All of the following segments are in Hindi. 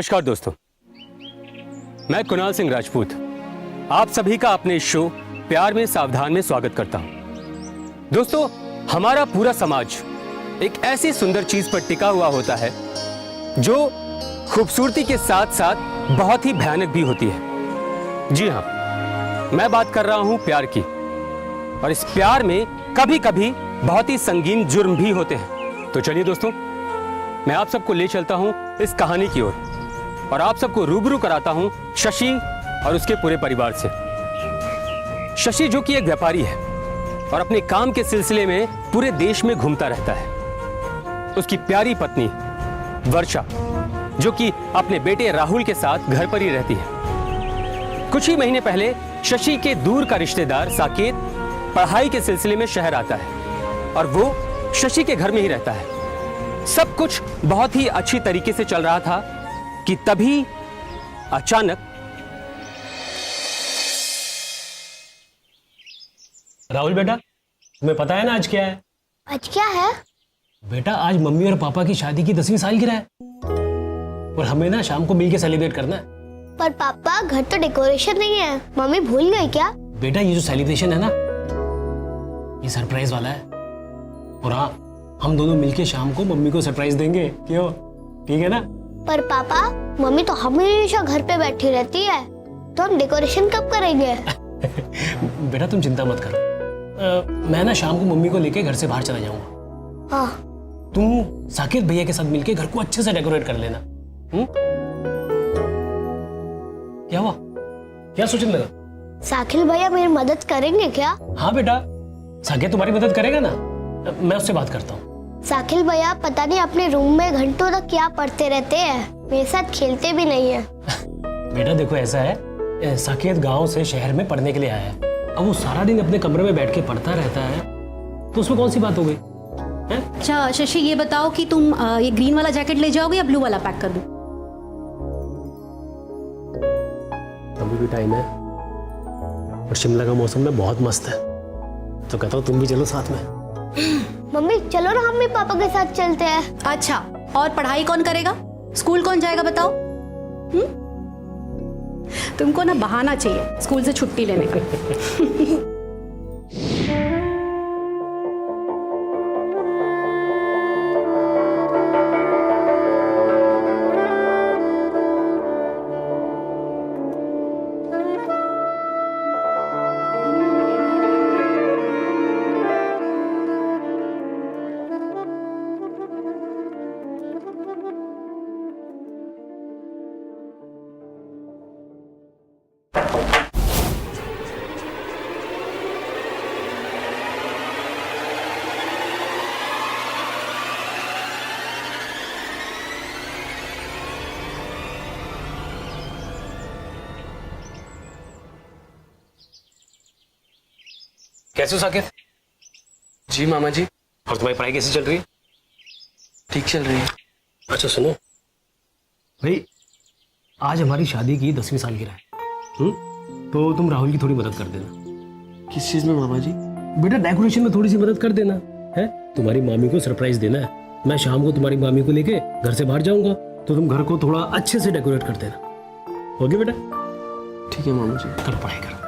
नमस्कार दोस्तों, मैं कुणाल सिंह राजपूत आप सभी का अपने इस शो प्यार में सावधान में स्वागत करता हूं। दोस्तों, हमारा पूरा समाज एक ऐसी सुंदर चीज पर टिका हुआ होता है जो खूबसूरती के साथ साथ बहुत ही भयानक भी होती है। जी हां, मैं बात कर रहा हूं प्यार की। और इस प्यार में कभी कभी बहुत ही संगीन जुर्म भी होते हैं। तो चलिए दोस्तों, मैं आप सबको ले चलता हूं इस कहानी की ओर और आप सबको रूबरू कराता हूं शशि और उसके पूरे परिवार से। शशि जो कि एक व्यापारी है और अपने काम के सिलसिले में पूरे देश में घूमता रहता है। उसकी प्यारी पत्नी वर्षा जो कि अपने बेटे राहुल के साथ घर पर ही रहती है। कुछ ही महीने पहले शशि के दूर का रिश्तेदार साकेत पढ़ाई के सिलसिले में शहर आता है और वो शशि के घर में ही रहता है। सब कुछ बहुत ही अच्छी तरीके से चल रहा था कि तभी अचानक राहुल बेटा, तुम्हें पता है ना आज क्या है? आज क्या है? बेटा, आज मम्मी और पापा की शादी की 10वीं सालगिरह है और हमें ना शाम को मिलके सेलिब्रेट करना है। पर पापा, घर तो डेकोरेशन नहीं है, मम्मी भूल गई क्या? बेटा, ये जो सेलिब्रेशन है ना, ये सरप्राइज वाला है। और हाँ, हम दोनों मिलके शाम को मम्मी को सरप्राइज देंगे। क्यों? ठीक है ना? पर पापा, मम्मी तो हमेशा घर पे बैठी रहती है, तो हम डेकोरेशन कब करेंगे? बेटा, तुम चिंता मत करो। मैं ना शाम को मम्मी को लेके घर से बाहर चला जाऊंगा। हाँ। तुम साकेत भैया के साथ मिलके घर को अच्छे से डेकोरेट कर लेना। क्या हुआ? क्या सोचने लगा? साकिल भैया मेरी मदद करेंगे क्या? हाँ बेटा, साकेत तुम्हारी मदद करेगा ना। मैं उससे बात करता हूँ। साकिल भैया पता नहीं अपने रूम में घंटों तक क्या पढ़ते रहते हैं, मेरे साथ खेलते भी नहीं है। बेटा देखो, ऐसा है, साकेत गांव से शहर में पढ़ने के लिए आया है। अब वो सारा दिन अपने कमरे में बैठ के पढ़ता रहता है, तो उसमें कौन सी बात हो गई? अच्छा शशि, ये बताओ कि तुम ये ग्रीन वाला जैकेट ले जाओगे या ब्लू वाला पैक कर दूं? अभी भी टाइम है और शिमला का मौसम में बहुत मस्त है, तो कहता हूँ तुम भी चलो साथ में। मम्मी चलो ना, हम भी पापा के साथ चलते हैं। अच्छा, और पढ़ाई कौन करेगा? स्कूल कौन जाएगा बताओ? तुमको ना बहाना चाहिए स्कूल से छुट्टी लेने का। कैसे हो साकेत? जी मामा जी। और तुम्हारी पढ़ाई कैसी चल रही है? ठीक चल रही है। अच्छा सुनो भाई, आज हमारी शादी की 10वीं सालगिरह है। तो तुम राहुल की थोड़ी मदद कर देना। किस चीज में मामा जी? बेटा, डेकोरेशन में थोड़ी सी मदद कर देना है। तुम्हारी मामी को सरप्राइज देना है। मैं शाम को तुम्हारी मामी को लेके घर से बाहर जाऊंगा, तो तुम घर को थोड़ा अच्छे से डेकोरेट कर देना। ओके बेटा? ठीक है मामा जी। करो पढ़ाई करो।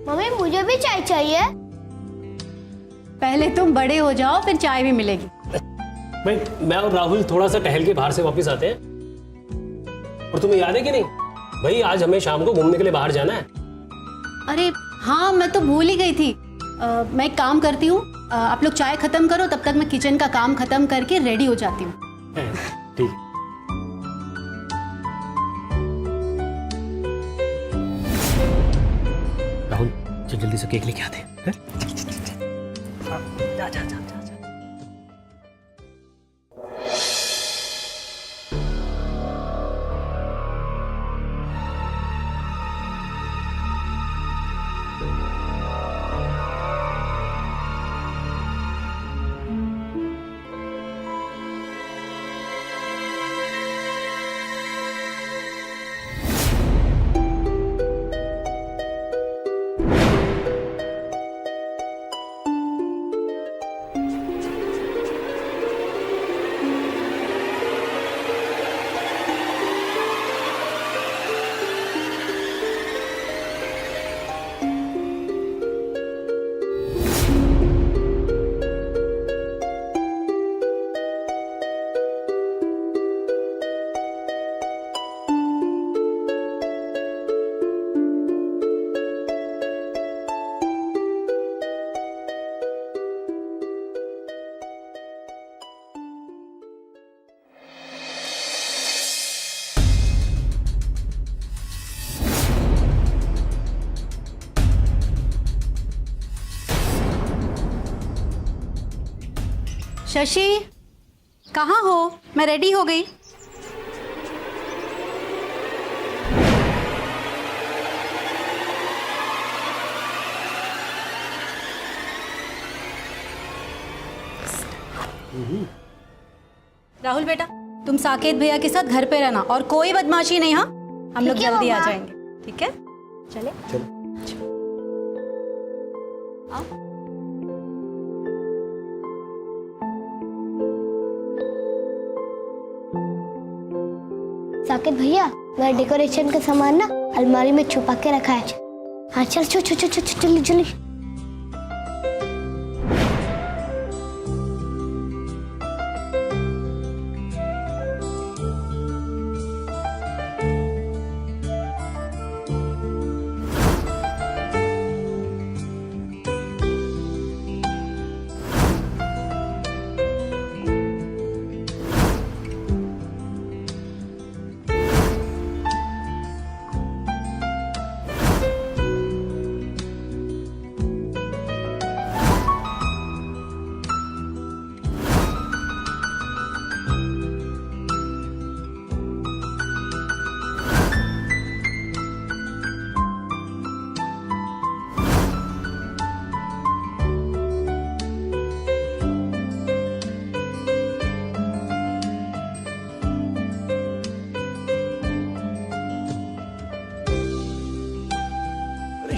मम्मी मुझे भी चाय चाहिए। पहले तुम बड़े हो जाओ, फिर चाय भी मिलेगी। भाई, मैं और राहुल थोड़ा सा टहल के बाहर से वापस आते हैं। और तुम्हें याद है कि नहीं भाई, आज हमें शाम को घूमने के लिए बाहर जाना है। अरे हाँ, मैं तो भूल ही गई थी। मैं एक काम करती हूँ, आप लोग चाय खत्म करो, तब तक मैं किचन का काम खत्म करके रेडी हो जाती हूँ। ठीक। राहुल चल जल्दी से केक लेके आते हैं। जा जा जा जा। शशि, कहाँ हो? मैं रेडी हो गई। राहुल बेटा, तुम साकेत भैया के साथ घर पे रहना और कोई बदमाशी नहीं। हाँ, हम लोग ठीक है, जल्दी आ मम्मा। जाएंगे। ठीक है, चले चलो। आओ। साकेत भैया, मेरा डेकोरेशन का सामान ना अलमारी में छुपा के रखा है। हाँ चल चल चल चल चल जल्दी जल्दी।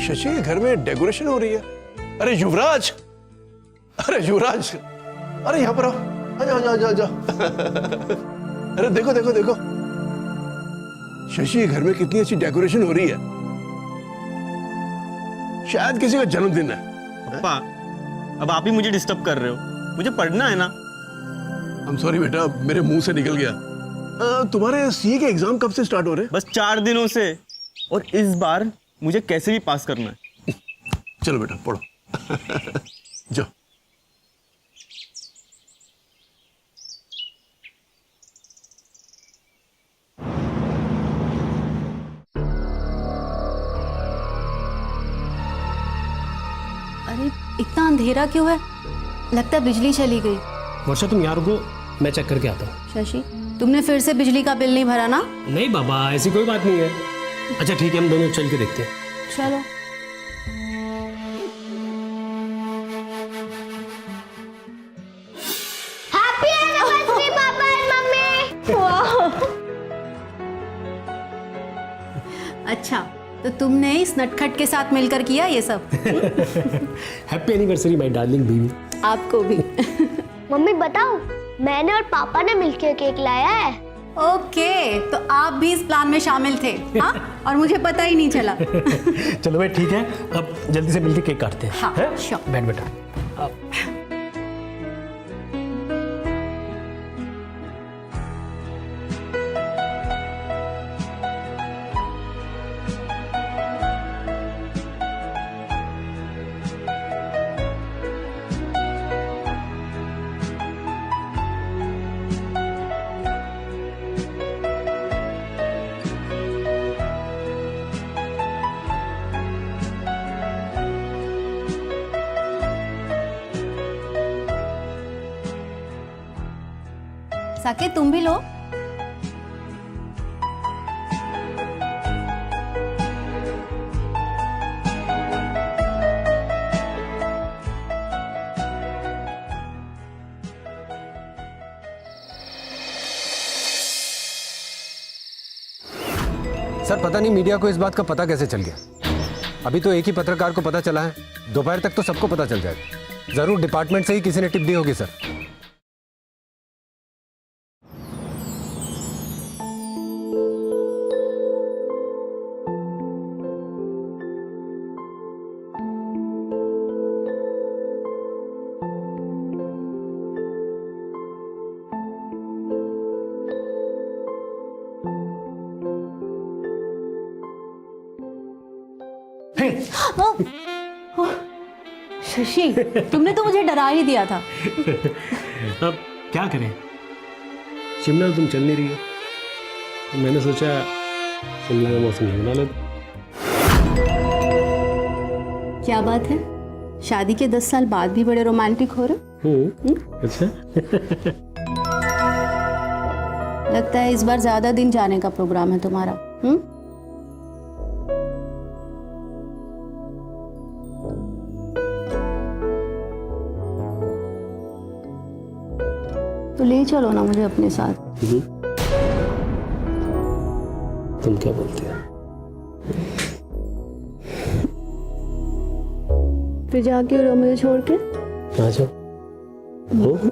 शशि के घर में डेकोरेशन हो रही है। अरे युवराज, अरे युवराज, अरे यहाँ पर आओ, आजा आजा आजा आजा। अरे देखो देखो देखो, शशि के घर में कितनी अच्छी डेकोरेशन हो रही है। शायद किसी का जन्मदिन है। पापा, अब आप ही मुझे डिस्टर्ब कर रहे हो, मुझे पढ़ना है ना। I'm sorry बेटा, मेरे मुंह से निकल गया। तुम्हारे सीए के एग्जाम कब से स्टार्ट हो रहे हैं? बस 4 दिनों से, और इस बार मुझे कैसे भी पास करना है। चलो बेटा पढ़ो। जाओ। अरे इतना अंधेरा क्यों है? लगता है बिजली चली गई। वर्षा तुम यहाँ रुको, मैं चेक करके आता हूँ। शशि, तुमने फिर से बिजली का बिल नहीं भरा ना? नहीं बाबा, ऐसी कोई बात नहीं है। अच्छा ठीक है, हम दोनों चल के देखते हैं। चलो। हैप्पी एनिवर्सरी पापा एंड मम्मी। अच्छा, तो तुमने इस नटखट के साथ मिलकर किया ये सब? हैप्पी एनिवर्सरी माय डार्लिंग बीवी। आपको भी। मम्मी बताओ, मैंने और पापा ने मिलकर केक लाया है। ओके, तो आप भी इस प्लान में शामिल थे, हाँ? और मुझे पता ही नहीं चला। चलो भाई ठीक है, अब जल्दी से मिलके केक काटते हैं। हाँ, हैं? sure। बैठ बेटा। साकेत तुम भी लो। सर पता नहीं मीडिया को इस बात का पता कैसे चल गया। अभी तो एक ही पत्रकार को पता चला है, दोपहर तक तो सबको पता चल जाएगा। जरूर डिपार्टमेंट से ही किसी ने टिप दी होगी सर। शशि, तुमने तो मुझे डरा ही दिया था। अब क्या करें, शिमला तुम चल नहीं रही हो, तो मैंने सोचा शिमला का मौसम ही बना लो। क्या बात है, शादी के 10 साल बाद भी बड़े रोमांटिक हो रहे। अच्छा। लगता है इस बार ज्यादा दिन जाने का प्रोग्राम है तुम्हारा। तो ले चलो ना मुझे अपने साथ। तुम क्या बोलते हो? फिर जाके रो मुझे छोड़ के। आ जाओ। हो?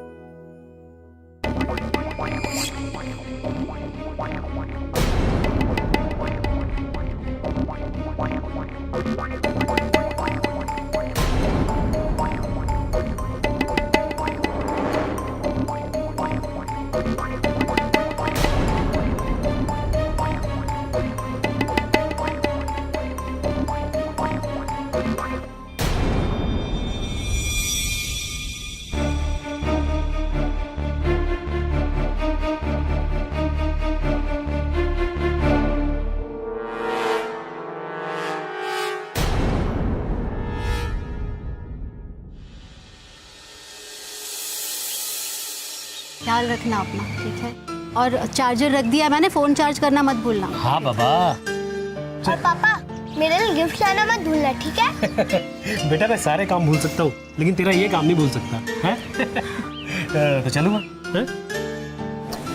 ख्याल रखना अपना, ठीक है? और चार्जर रख दिया मैंने, फोन चार्ज करना मत भूलना। हाँ बाबा। और पापा मेरे लिए गिफ्ट लाना मत भूलना, ठीक है? बेटा मैं सारे काम भूल सकता हूँ, लेकिन तेरा ये काम नहीं भूल सकता है? तो चलूँगा।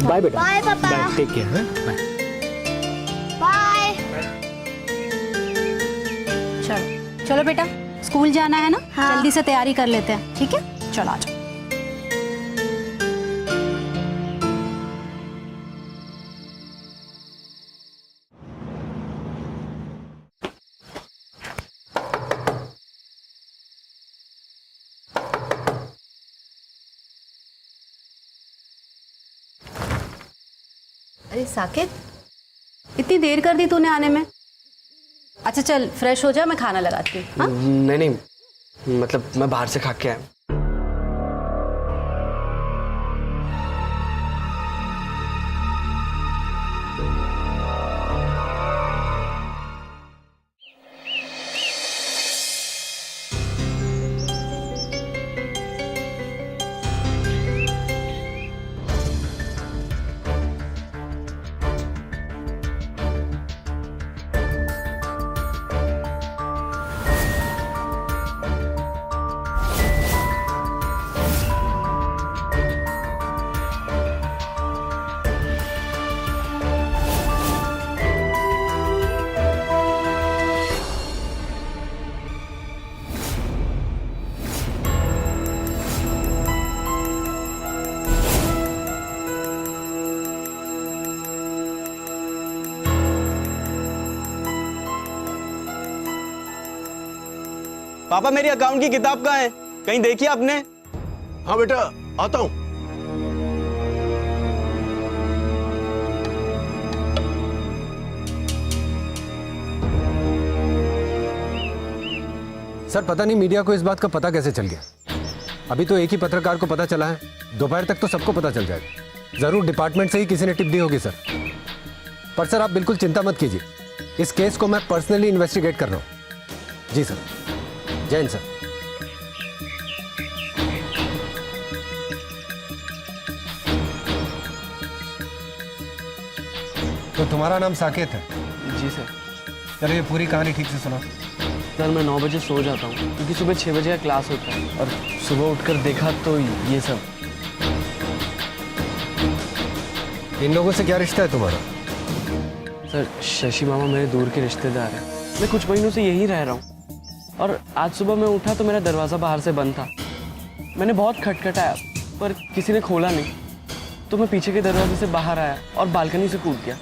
बाय बेटा। बाय पापा। Bye, take care. Bye. Bye. चलो चलो बेटा, स्कूल जाना है ना? हाँ। जल्दी से तैयारी कर लेते हैं, ठीक है? चलो आ जाओ। अरे साकेत, इतनी देर कर दी तूने आने में। अच्छा चल फ्रेश हो जा, मैं खाना लगाती हूँ। हाँ? नहीं मतलब मैं बाहर से खा के आया। पापा मेरी अकाउंट की किताब कहाँ है? कहीं देखी आपने? हाँ बेटा आता हूँ। सर पता नहीं मीडिया को इस बात का पता कैसे चल गया। अभी तो एक ही पत्रकार को पता चला है, दोपहर तक तो सबको पता चल जाएगा। जरूर डिपार्टमेंट से ही किसी ने टिप दी होगी सर। पर सर आप बिल्कुल चिंता मत कीजिए, इस केस को मैं पर्सनली इन्वेस्टिगेट कर रहा हूँ। जी सर। जय हिंद सर। तुम्हारा नाम साकेत है? जी सर। चलो ये पूरी कहानी ठीक से सुनो। सर मैं 9 बजे सो जाता हूँ क्योंकि सुबह 6 बजे का क्लास होता है, और सुबह उठकर देखा तो ये सब। इन लोगों से क्या रिश्ता है तुम्हारा? सर शशि मामा मेरे दूर के रिश्तेदार हैं। मैं कुछ महीनों से यहीं रह रहा हूँ, और आज सुबह मैं उठा तो मेरा दरवाज़ा बाहर से बंद था। मैंने बहुत खटखटाया पर किसी ने खोला नहीं, तो मैं पीछे के दरवाजे से बाहर आया और बालकनी से कूद गया।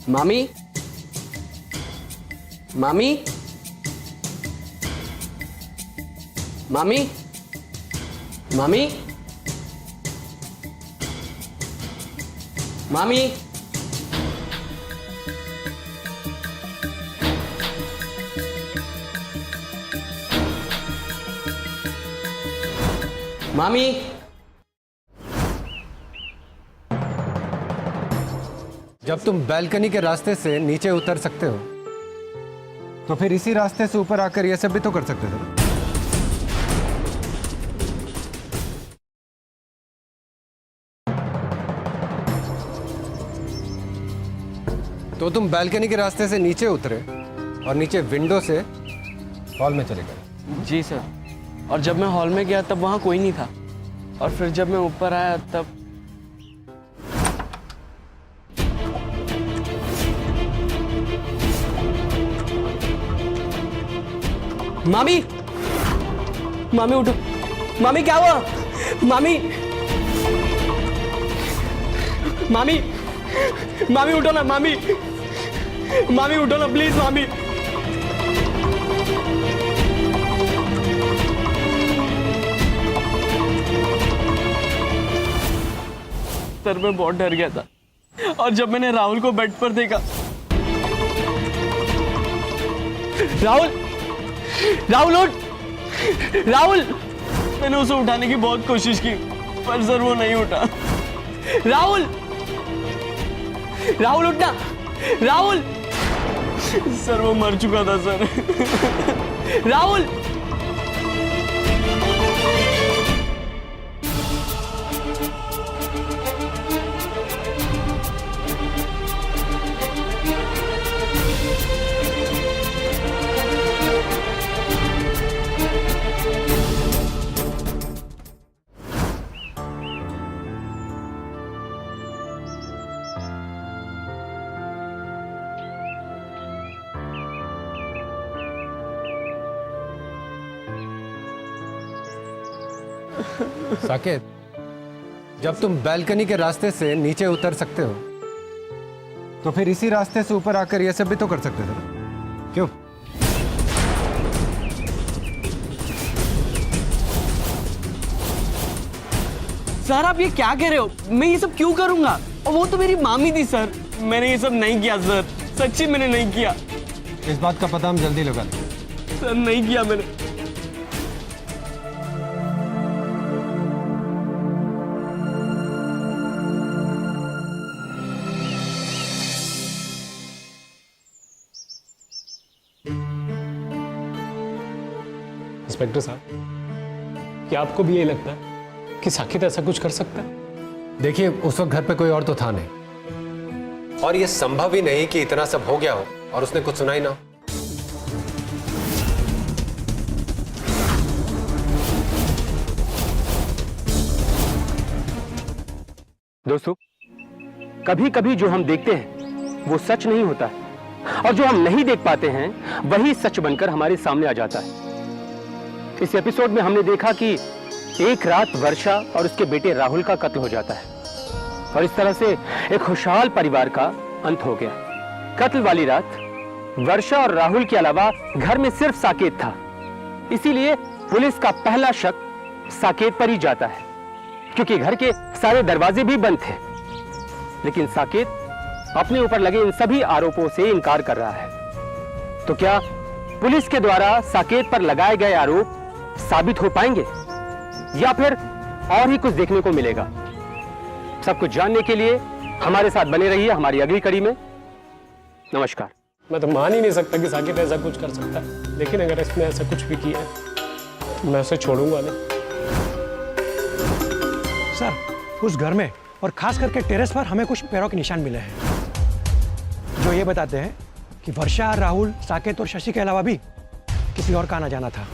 मामी, मामी, मामी, मामी, मामी, मामी। जब तुम बैल्कनी के रास्ते से नीचे उतर सकते हो तो फिर इसी रास्ते से ऊपर आकर यह सब भी तो कर सकते थे। तो तुम बैल्कनी के रास्ते से नीचे उतरे और नीचे विंडो से हॉल में चले गए। जी सर, और जब मैं हॉल में गया तब वहाँ कोई नहीं था, और फिर जब मैं ऊपर आया तब मामी, मामी उठो। मामी क्या हुआ? मामी, मामी, मामी उठो ना। मामी, मामी उठो ना प्लीज। मामी, सर मैं बहुत डर गया था, और जब मैंने राहुल को बेड पर देखा, राहुल, राहुल उठ, राहुल। मैंने उसे उठाने की बहुत कोशिश की पर सर वो नहीं उठा। राहुल, राहुल उठना, राहुल। सर वो मर चुका था सर। राहुल, साकेत, जब तुम बैल्कनी के रास्ते से नीचे उतर सकते हो तो फिर इसी रास्ते से ऊपर आकर यह सब भी तो कर सकते थे। क्यों? सर आप ये क्या कह रहे हो? मैं ये सब क्यों करूंगा? और वो तो मेरी मामी थी सर। मैंने ये सब नहीं किया सर, सच्ची मैंने नहीं किया। इस बात का पता हम जल्दी लगा लेंगे। सर नहीं किया मैंने। इंस्पेक्टर साहब, क्या आपको भी ये लगता है कि साकेत ऐसा कुछ कर सकता है? देखिए, उस वक्त घर पे कोई और तो था नहीं, और ये संभव ही नहीं कि इतना सब हो गया हो और उसने कुछ सुना ही ना हो। दोस्तों, कभी कभी जो हम देखते हैं वो सच नहीं होता है, और जो हम नहीं देख पाते हैं वही सच बनकर हमारे सामने आ जाता है। इस एपिसोड में हमने देखा कि एक रात वर्षा और उसके बेटे राहुल का कत्ल हो जाता है और इस तरह से एक खुशहाल परिवार का अंत हो गया। कत्ल वाली रात वर्षा और राहुल के अलावा घर में सिर्फ साकेत था, इसीलिए पुलिस का पहला शक साकेत पर ही जाता है, क्योंकि घर के सारे दरवाजे भी बंद थे। लेकिन साकेत अपने ऊपर लगे इन सभी आरोपों से इनकार कर रहा है। तो क्या पुलिस के द्वारा साकेत पर लगाए गए आरोप साबित हो पाएंगे या फिर और ही कुछ देखने को मिलेगा? सब कुछ जानने के लिए हमारे साथ बने रहिए हमारी अगली कड़ी में। नमस्कार। मैं तो मान ही नहीं सकता कि साकिब ऐसा कुछ कर सकता है, लेकिन अगर इसने ऐसा कुछ भी किया है तो मैं उसे छोड़ूंगा नहीं। सर, उस घर में और खास करके टेरेस पर हमें कुछ पैरों के निशान मिले हैं जो ये बताते हैं कि वर्षा, राहुल, साकेत और शशि के अलावा भी किसी और का आना जाना था।